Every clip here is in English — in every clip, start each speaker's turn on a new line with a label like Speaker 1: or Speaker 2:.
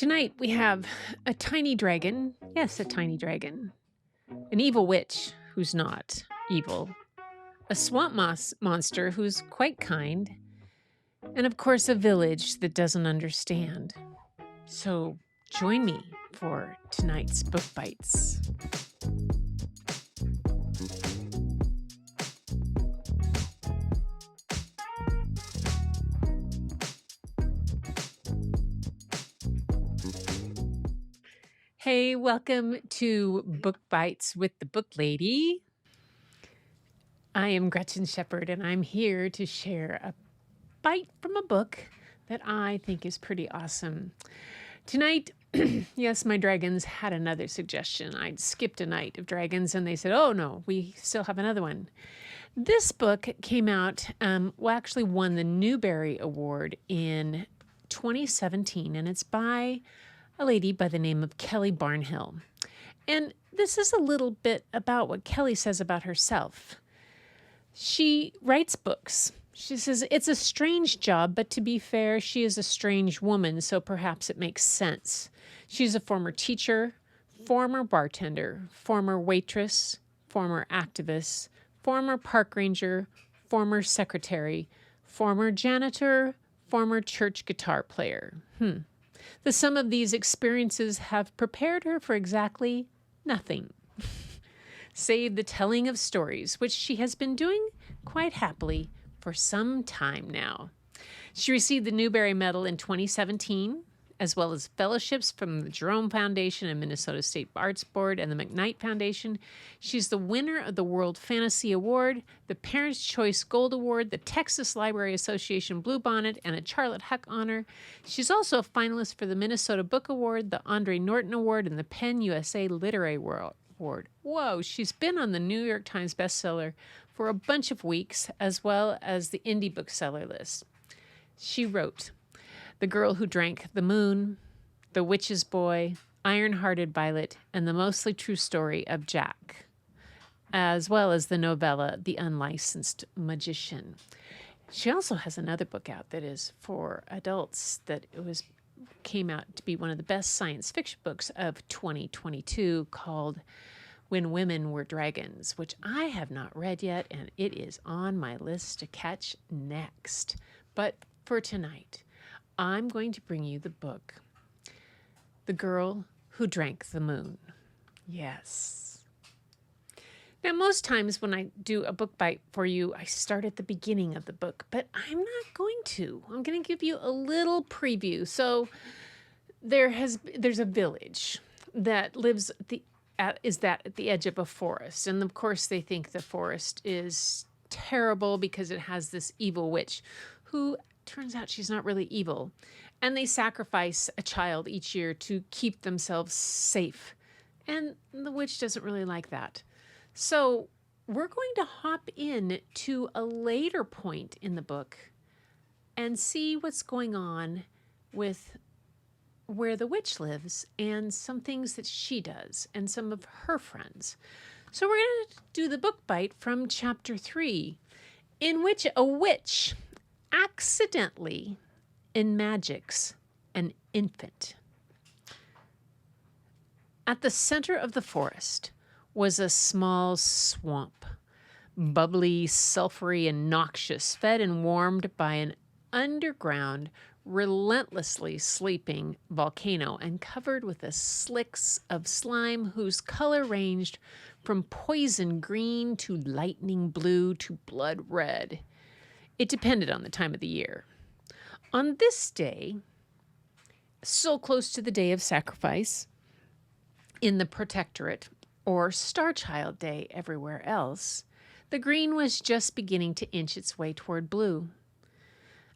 Speaker 1: Tonight we have a tiny dragon. Yes, a tiny dragon. An evil witch who's not evil. A swamp monster who's quite kind. And of course, a village that doesn't understand. So join me for tonight's Book Bites. Hey, welcome to Book Bites with the Booklady. I am Gretchen Shepherd, and I'm here to share a bite from a book that I think is pretty awesome. Tonight, yes, my dragons had another suggestion. I'd skipped a night of dragons, and they said, oh no, we still have another one. This book came out, actually won the Newbery Award in 2017, and it's by a lady by the name of Kelly Barnhill. And this is a little bit about what Kelly says about herself. She writes books. She says, it's a strange job, but to be fair, she is a strange woman, so perhaps it makes sense. She's a former teacher, former bartender, former waitress, former activist, former park ranger, former secretary, former janitor, former church guitar player. The sum of these experiences have prepared her for exactly nothing, save the telling of stories, which she has been doing quite happily for some time now. She received the Newbery Medal in 2017, as well as fellowships from the Jerome Foundation and Minnesota State Arts Board and the McKnight Foundation. She's the winner of the World Fantasy Award, the Parents' Choice Gold Award, the Texas Library Association Bluebonnet, and a Charlotte Huck Honor. She's also a finalist for the Minnesota Book Award, the Andre Norton Award, and the Penn USA Literary Award. Whoa, she's been on the New York Times bestseller for a bunch of weeks, as well as the indie bookseller list. She wrote The Girl Who Drank the Moon, The Witch's Boy, Iron-Hearted Violet, and the Mostly True Story of Jack, as well as the novella The Unlicensed Magician. She also has another book out that is for adults that came out to be one of the best science fiction books of 2022 called When Women Were Dragons, which I have not read yet, and it is on my list to catch next. But for tonight, I'm going to bring you the book, The Girl Who Drank the Moon. Yes. Now, most times when I do a book bite for you, I start at the beginning of the book, but I'm not going to. I'm going to give you a little preview. So there's a village that lives at the edge of a forest. And of course, they think the forest is terrible because it has this evil witch who turns out she's not really evil. And they sacrifice a child each year to keep themselves safe. And the witch doesn't really like that. So we're going to hop in to a later point in the book and see what's going on with where the witch lives and some things that she does and some of her friends. So we're going to do the book bite from chapter 3, in which a witch accidentally enmagics an infant. At the center of the forest was a small swamp, bubbly, sulfury, and noxious, fed and warmed by an underground, relentlessly sleeping volcano and covered with slicks of slime whose color ranged from poison green to lightning blue to blood red. It depended on the time of the year. On this day, so close to the day of sacrifice, in the Protectorate, or Star Child Day everywhere else, the green was just beginning to inch its way toward blue.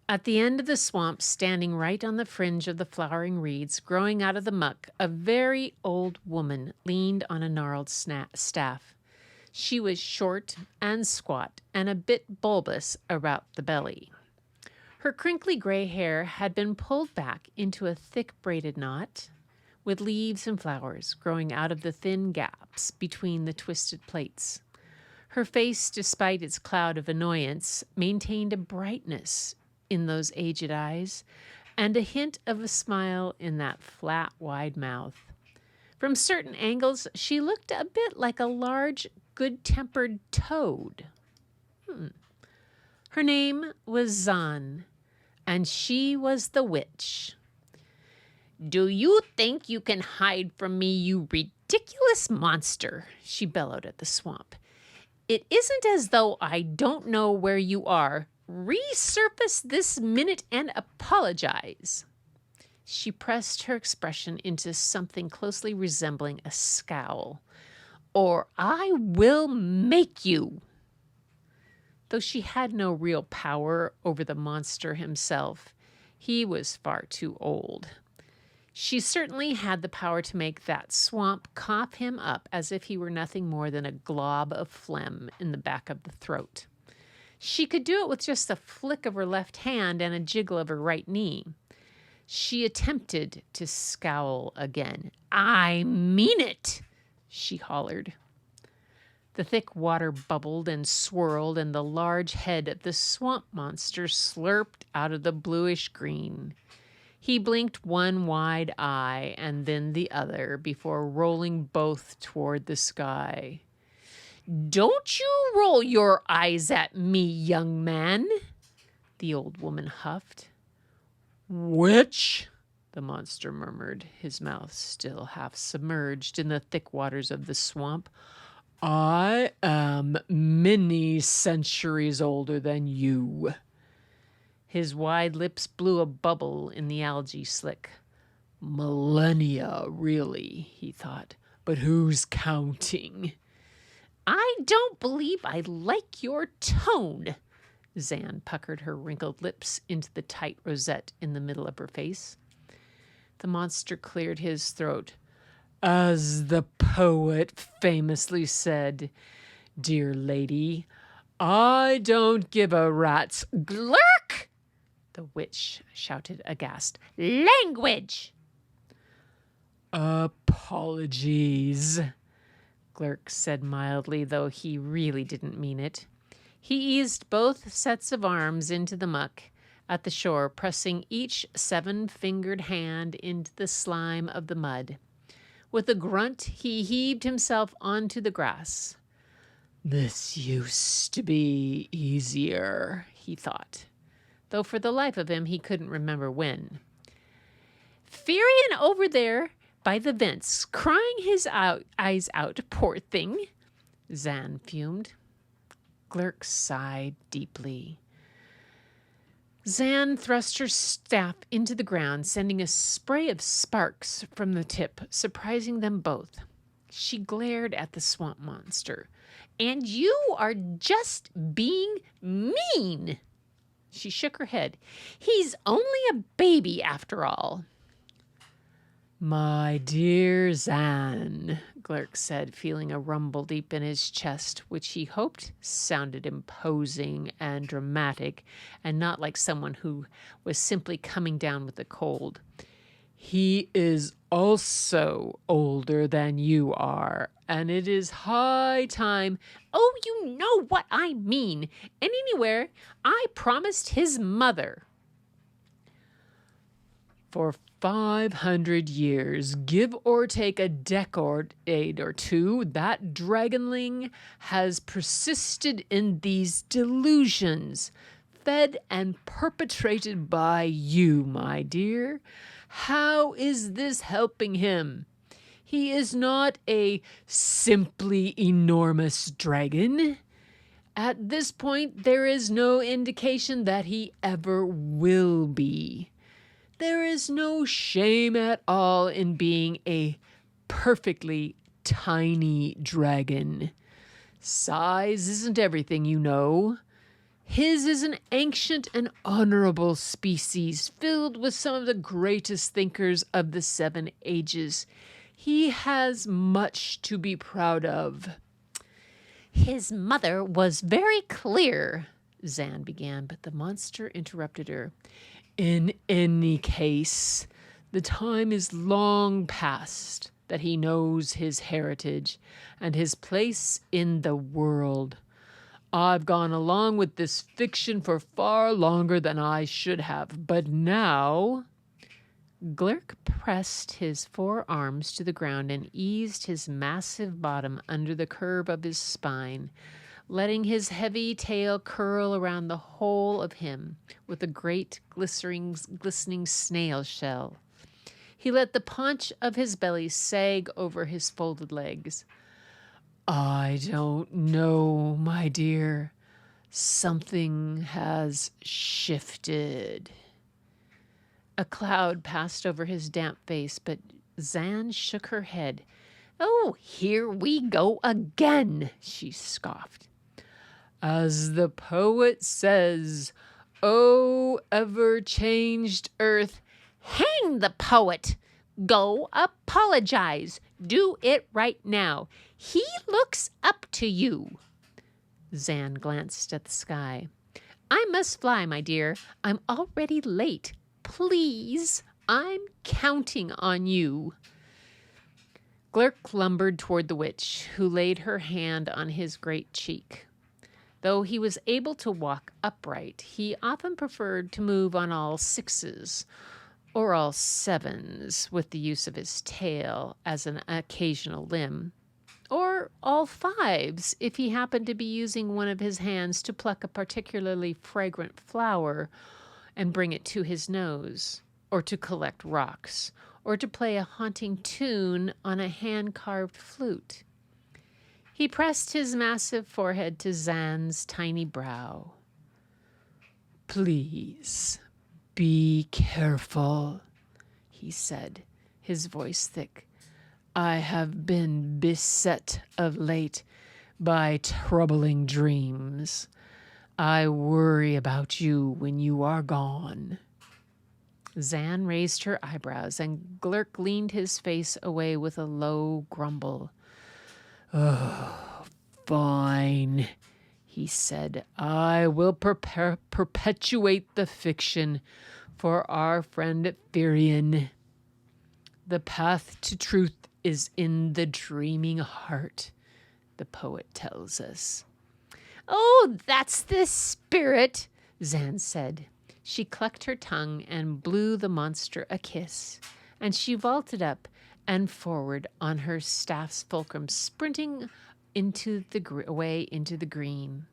Speaker 1: At the end of the swamp, standing right on the fringe of the flowering reeds, growing out of the muck, a very old woman leaned on a gnarled staff. She was short and squat and a bit bulbous about the belly. Her crinkly gray hair had been pulled back into a thick braided knot, with leaves and flowers growing out of the thin gaps between the twisted plaits. Her face, despite its cloud of annoyance, maintained a brightness in those aged eyes, and a hint of a smile in that flat, wide mouth. From certain angles, she looked a bit like a large, good-tempered toad. Her name was Zan, and she was the witch. "Do you think you can hide from me, you ridiculous monster?" she bellowed at the swamp. "It isn't as though I don't know where you are. Resurface this minute and apologize." She pressed her expression into something closely resembling a scowl. "Or I will make you." Though she had no real power over the monster himself, he was far too old. She certainly had the power to make that swamp cough him up as if he were nothing more than a glob of phlegm in the back of the throat. She could do it with just a flick of her left hand and a jiggle of her right knee. She attempted to scowl again. "I mean it," she hollered. The thick water bubbled and swirled, and the large head of the swamp monster slurped out of the bluish green. He blinked one wide eye and then the other before rolling both toward the sky. "Don't you roll your eyes at me, young man," the old woman huffed. "Witch," the monster murmured, his mouth still half submerged in the thick waters of the swamp. "I am many centuries older than you." His wide lips blew a bubble in the algae slick. "Millennia, really," he thought. "But who's counting?" "I don't believe I like your tone." Zan puckered her wrinkled lips into the tight rosette in the middle of her face. The monster cleared his throat. "As the poet famously said, dear lady, I don't give a rat's—" "Glurk!" the witch shouted aghast. "Language!" "Apologies," Glurk said mildly, though he really didn't mean it. He eased both sets of arms into the muck at the shore, pressing each 7-fingered hand into the slime of the mud. With a grunt, he heaved himself onto the grass. "This used to be easier," he thought, though for the life of him he couldn't remember when. "Furian over there by the vents, crying his eyes out, poor thing," Zan fumed. Glurk sighed deeply. Zan thrust her staff into the ground, sending a spray of sparks from the tip, surprising them both. She glared at the swamp monster. "And you are just being mean." She shook her head. "He's only a baby after all." "My dear Zan," Glurk said, feeling a rumble deep in his chest, which he hoped sounded imposing and dramatic, and not like someone who was simply coming down with a cold. "He is also older than you are, and it is high time—" "Oh, you know what I mean. And anywhere, I promised his mother." "For 500 years, give or take a decade or two, that dragonling has persisted in these delusions, fed and perpetrated by you, my dear. How is this helping him? He is not a simply enormous dragon. At this point, there is no indication that he ever will be. There is no shame at all in being a perfectly tiny dragon. Size isn't everything, you know. His is an ancient and honorable species, filled with some of the greatest thinkers of the 7 ages. He has much to be proud of." "His mother was very clear," Zan began, but the monster interrupted her. "In any case, the time is long past that he knows his heritage and his place in the world. I've gone along with this fiction for far longer than I should have, but now... Glurk pressed his forearms to the ground and eased his massive bottom under the curve of his spine, letting his heavy tail curl around the whole of him with a great glistening snail shell. He let the paunch of his belly sag over his folded legs. I don't know, my dear. Something has shifted. A cloud passed over his damp face, but Zan shook her head. Oh, here we go again, she scoffed. As the poet says, O ever-changed earth, hang the poet! Go apologize. Do it right now. He looks up to you. Zan glanced at the sky. I must fly, my dear. I'm already late. Please, I'm counting on you. Glurk lumbered toward the witch, who laid her hand on his great cheek. Though he was able to walk upright, he often preferred to move on all sixes, or all sevens, with the use of his tail as an occasional limb, or all fives if he happened to be using one of his hands to pluck a particularly fragrant flower and bring it to his nose, or to collect rocks, or to play a haunting tune on a hand-carved flute. He pressed his massive forehead to Zan's tiny brow. Please, be careful, he said, his voice thick. I have been beset of late by troubling dreams. I worry about you when you are gone. Zan raised her eyebrows, and Glurk leaned his face away with a low grumble. Oh, fine, he said. I will perpetuate the fiction for our friend Firion. The path to truth is in the dreaming heart, the poet tells us. Oh, that's the spirit, Zan said. She clucked her tongue and blew the monster a kiss, and she vaulted up and forward on her staff's fulcrum, sprinting away into the green.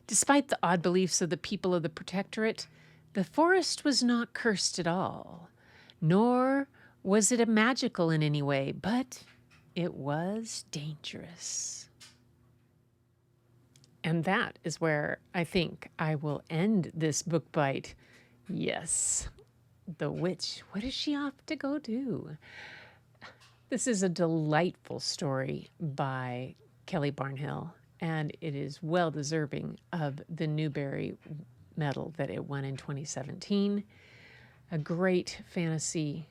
Speaker 1: Despite the odd beliefs of the people of the Protectorate, the forest was not cursed at all, nor was it magical in any way, but it was dangerous. And that is where I think I will end this book bite. Yes, the witch, what is she off to go do? This is a delightful story by Kelly Barnhill, and it is well deserving of the Newbery medal that it won in 2017. A great fantasy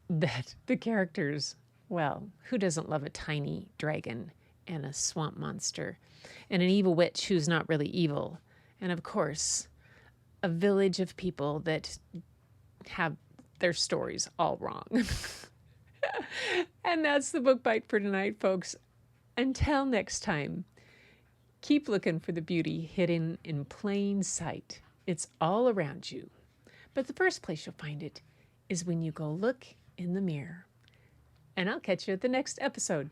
Speaker 1: that the characters, well, who doesn't love a tiny dragon and a swamp monster and an evil witch who's not really evil, and of course, a village of people that have their stories all wrong. And that's the book bite for tonight, folks. Until next time, keep looking for the beauty hidden in plain sight. It's all around you. But the first place you'll find it is when you go look in the mirror. And I'll catch you at the next episode.